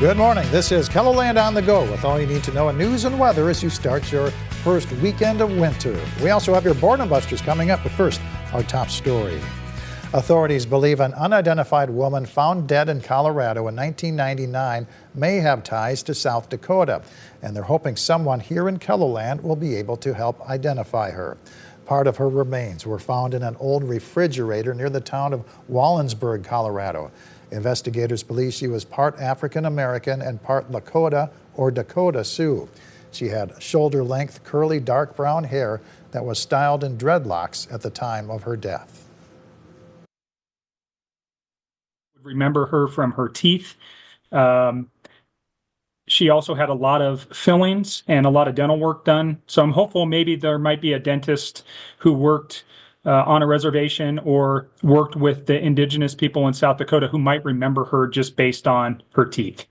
Good morning. This is KELOLAND on the go with all you need to know in news and weather as you start your first weekend of winter. We also have your boredom busters coming up, but first, our top story. Authorities believe an unidentified woman found dead in Colorado in 1999 may have ties to South Dakota, and they're hoping someone here in KELOLAND will be able to help identify her. Part of her remains were found in an old refrigerator near the town of Wallensburg, Colorado. Investigators believe she was part African American and part Lakota or Dakota Sioux. She had shoulder-length, curly, dark brown hair that was styled in dreadlocks at the time of her death. Remember her from her teeth. She also had a lot of fillings and a lot of dental work done. So I'm hopeful maybe there might be a dentist who worked on a reservation or worked with the indigenous people in South Dakota who might remember her just based on her teeth.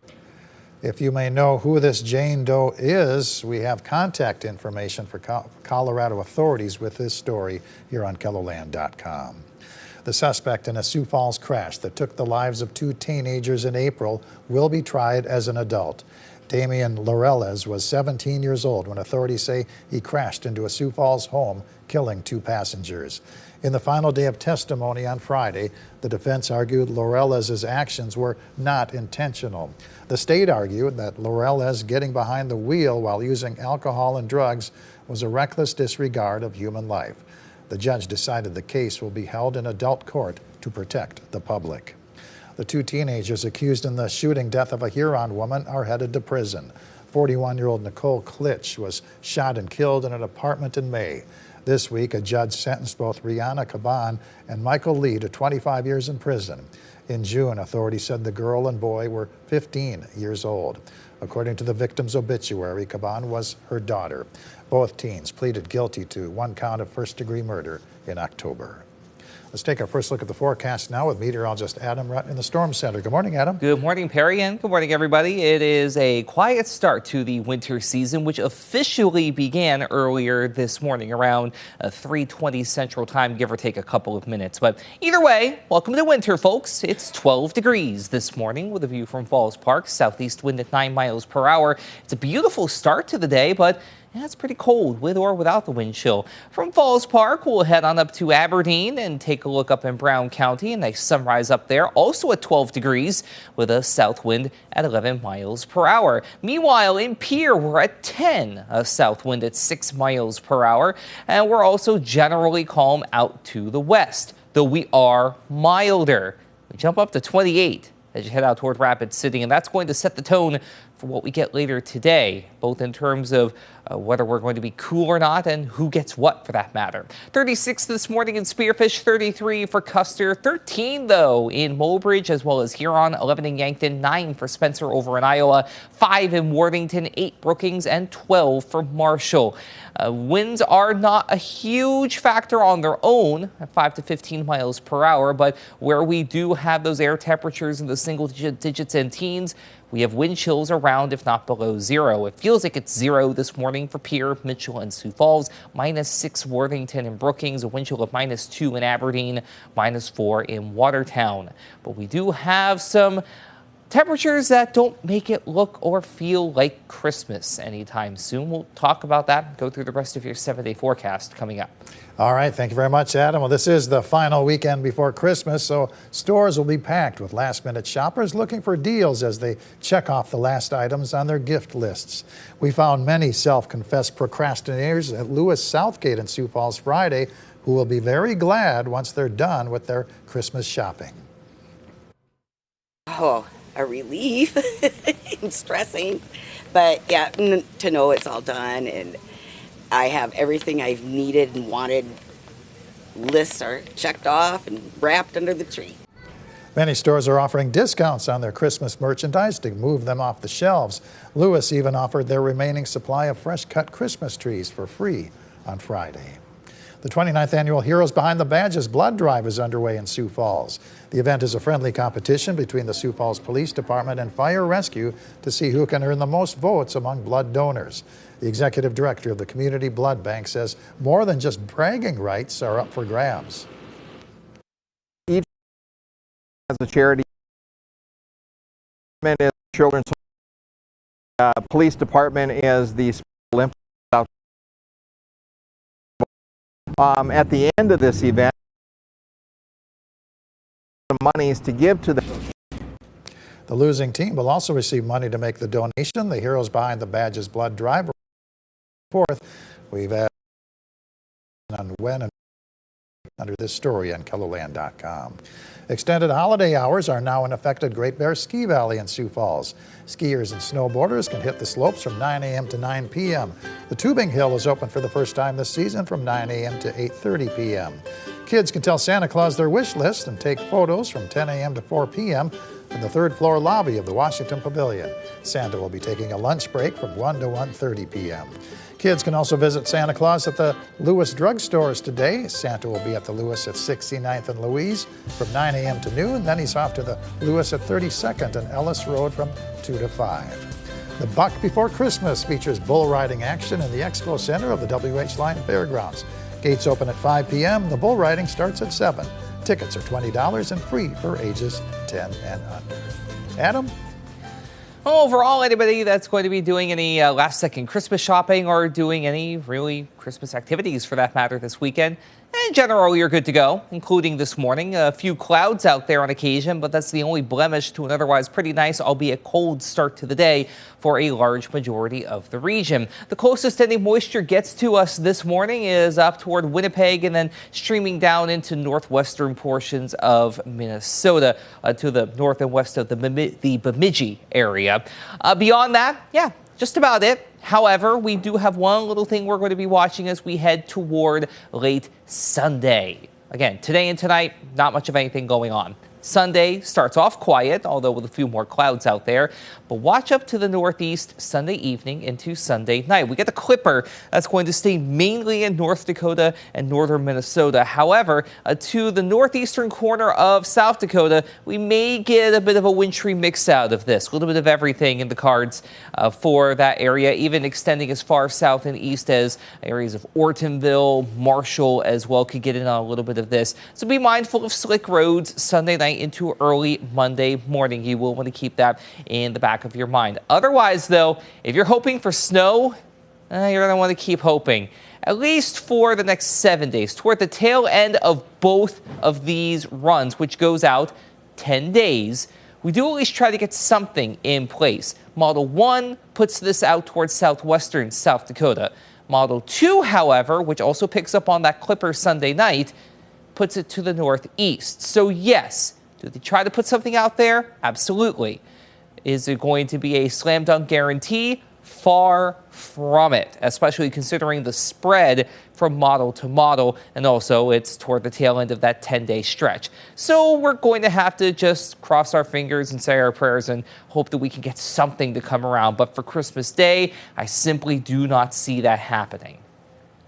If you may know who this Jane Doe is, we have contact information for Colorado authorities with this story here on KELOLAND.com. The suspect in a Sioux Falls crash that took the lives of two teenagers in April will be tried as an adult. Damian Laureles was 17 years old when authorities say he crashed into a Sioux Falls home, killing two passengers. In the final day of testimony on Friday, the defense argued Laureles' actions were not intentional. The state argued that Laureles getting behind the wheel while using alcohol and drugs was a reckless disregard of human life. The judge decided the case will be held in adult court to protect the public. The two teenagers accused in the shooting death of a Huron woman are headed to prison. 41-year-old Nicole Klitsch was shot and killed in an apartment in May. This week, a judge sentenced both Rihanna Caban and Michael Lee to 25 years in prison. In June, authorities said the girl and boy were 15 years old. According to the victim's obituary, Caban was her daughter. Both teens pleaded guilty to one count of first-degree murder in October. Let's take our first look at the forecast now with meteorologist Adam Rutt in the Storm Center. Good morning, Adam. Good morning, Perry, and good morning, everybody. It is a quiet start to the winter season, which officially began earlier this morning around 3:20 Central Time, give or take a couple of minutes. But either way, welcome to winter, folks. It's 12 degrees this morning with a view from Falls Park. Southeast wind at 9 miles per hour. It's a beautiful start to the day, but it's pretty cold with or without the wind chill. From Falls Park, we'll head on up to Aberdeen and take a look up in Brown County. A nice sunrise up there, also at 12 degrees with a south wind at 11 miles per hour. Meanwhile, in Pierre, we're at 10, a south wind at 6 miles per hour. And we're also generally calm out to the west, though we are milder. We jump up to 28 as you head out toward Rapid City, and that's going to set the tone for what we get later today, both in terms of whether we're going to be cool or not and who gets what for that matter. 36 this morning in Spearfish, 33 for Custer, 13 though in Mobridge as well as Huron, 11 in Yankton, 9 for Spencer over in Iowa, 5 in Worthington, 8 Brookings, and 12 for Marshall. Winds are not a huge factor on their own at 5 to 15 miles per hour, but where we do have those air temperatures in the single digits and teens, we have wind chills around, if not below zero. It feels like it's 0 this morning for Pierre, Mitchell, and Sioux Falls. -6 Worthington and Brookings, a wind chill of -2 in Aberdeen, -4 in Watertown. But we do have some temperatures that don't make it look or feel like Christmas anytime soon. We'll talk about that, go through the rest of your 7-day forecast coming up. All right, thank you very much, Adam. Well, this is the final weekend before Christmas, so stores will be packed with last-minute shoppers looking for deals as they check off the last items on their gift lists. We found many self-confessed procrastinators at Lewis Southgate in Sioux Falls Friday who will be very glad once they're done with their Christmas shopping. Oh, a relief. It's stressing, but yeah, to know it's all done and I have everything I've needed and wanted. Lists are checked off and wrapped under the tree. Many stores are offering discounts on their Christmas merchandise to move them off the shelves. Lewis even offered their remaining supply of fresh-cut Christmas trees for free on Friday. The 29th annual Heroes Behind the Badges blood drive is underway in Sioux Falls. The event is a friendly competition between the Sioux Falls Police Department and Fire Rescue to see who can earn the most votes among blood donors. The executive director of the Community Blood Bank says more than just bragging rights are up for grabs. Each has a charity is Children's Police Department is the Olympics. At the end of this event, the monies to give to the losing team will also receive money to make the donation. The heroes behind the Badges Blood Drive. Forth, we've asked on when and under this story on KELOLAND.com. Extended holiday hours are now in effect at Great Bear Ski Valley in Sioux Falls. Skiers and snowboarders can hit the slopes from 9 a.m. to 9 p.m. The tubing hill is open for the first time this season from 9 a.m. to 8:30 p.m. Kids can tell Santa Claus their wish list and take photos from 10 a.m. to 4 p.m. in the third floor lobby of the Washington Pavilion. Santa will be taking a lunch break from 1 to 1:30 p.m. Kids can also visit Santa Claus at the Lewis drugstores today. Santa will be at the Lewis at 69th and Louise from 9 a.m. to noon. Then he's off to the Lewis at 32nd and Ellis Road from 2 to 5. The Buck Before Christmas features bull riding action in the Expo Center of the W.H. Line Fairgrounds. Gates open at 5 p.m. The bull riding starts at 7. Tickets are $20 and free for ages 10 and under. Adam? Overall, anybody that's going to be doing any last-second Christmas shopping or doing any really Christmas activities for that matter this weekend, in general, you're good to go, including this morning. A few clouds out there on occasion, but that's the only blemish to an otherwise pretty nice, albeit cold start to the day for a large majority of the region. The closest any moisture gets to us this morning is up toward Winnipeg and then streaming down into northwestern portions of Minnesota to the north and west of the Bemidji area. Beyond that, yeah, just about it. However, we do have one little thing we're going to be watching as we head toward late Sunday. Again, today and tonight, not much of anything going on. Sunday starts off quiet, although with a few more clouds out there. But watch up to the northeast Sunday evening into Sunday night. We get the Clipper that's going to stay mainly in North Dakota and northern Minnesota. However, to the northeastern corner of South Dakota, we may get a bit of a wintry mix out of this. A little bit of everything in the cards for that area, even extending as far south and east as areas of Ortonville, Marshall as well could get in on a little bit of this. So be mindful of slick roads Sunday night into early Monday morning. You will want to keep that in the back of your mind. Otherwise, though, if you're hoping for snow, you're going to want to keep hoping. At least for the next 7 days, toward the tail end of both of these runs, which goes out 10 days, we do at least try to get something in place. Model 1 puts this out towards southwestern South Dakota. Model 2, however, which also picks up on that Clipper Sunday night, puts it to the northeast. So yes, do they try to put something out there? Absolutely. Is it going to be a slam dunk guarantee? Far from it, especially considering the spread from model to model, and also it's toward the tail end of that 10-day stretch. So we're going to have to just cross our fingers and say our prayers and hope that we can get something to come around. But for Christmas Day, I simply do not see that happening.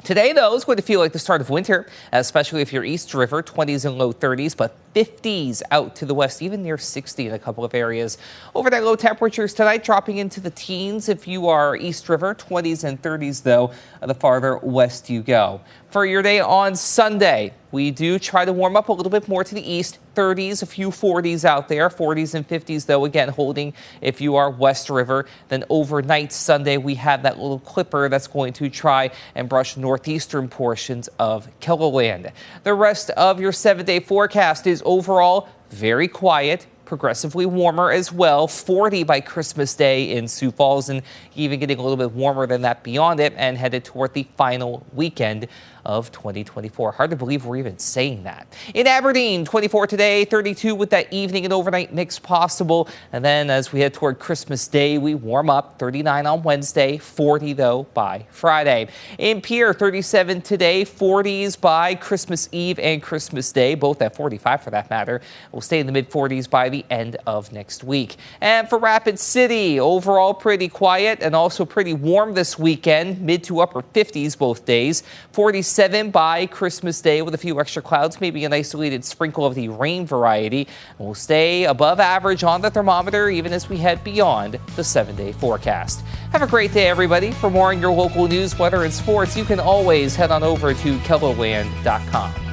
Today, though, is going to feel like the start of winter, especially if you're East River, 20s and low 30s, but 50s out to the west, even near 60 in a couple of areas. Overnight low temperatures tonight dropping into the teens if you are East River, 20s and 30s, though, the farther west you go. For your day on Sunday, we do try to warm up a little bit more to the east. 30s, a few 40s out there, 40s and 50s, though, again, holding if you are West River. Then overnight Sunday, we have that little clipper that's going to try and brush northeastern portions of KELOLAND. The rest of your 7-day forecast is overall very quiet, progressively warmer as well. 40 by Christmas Day in Sioux Falls, and even getting a little bit warmer than that beyond it, and headed toward the final weekend of 2024. Hard to believe we're even saying that. In Aberdeen, 24 today, 32 with that evening and overnight mix possible. And then as we head toward Christmas Day, we warm up. 39 on Wednesday, 40 though by Friday. In Pierre, 37 today, 40s by Christmas Eve and Christmas Day, both at 45 for that matter. We'll stay in the mid 40s by the end of next week. And for Rapid City, overall pretty quiet and also pretty warm this weekend, mid to upper 50s both days. 47 by Christmas Day with a few extra clouds, maybe an isolated sprinkle of the rain variety. And we'll stay above average on the thermometer even as we head beyond the 7-day forecast. Have a great day, everybody. For more on your local news, weather, and sports, you can always head on over to KELOLAND.com.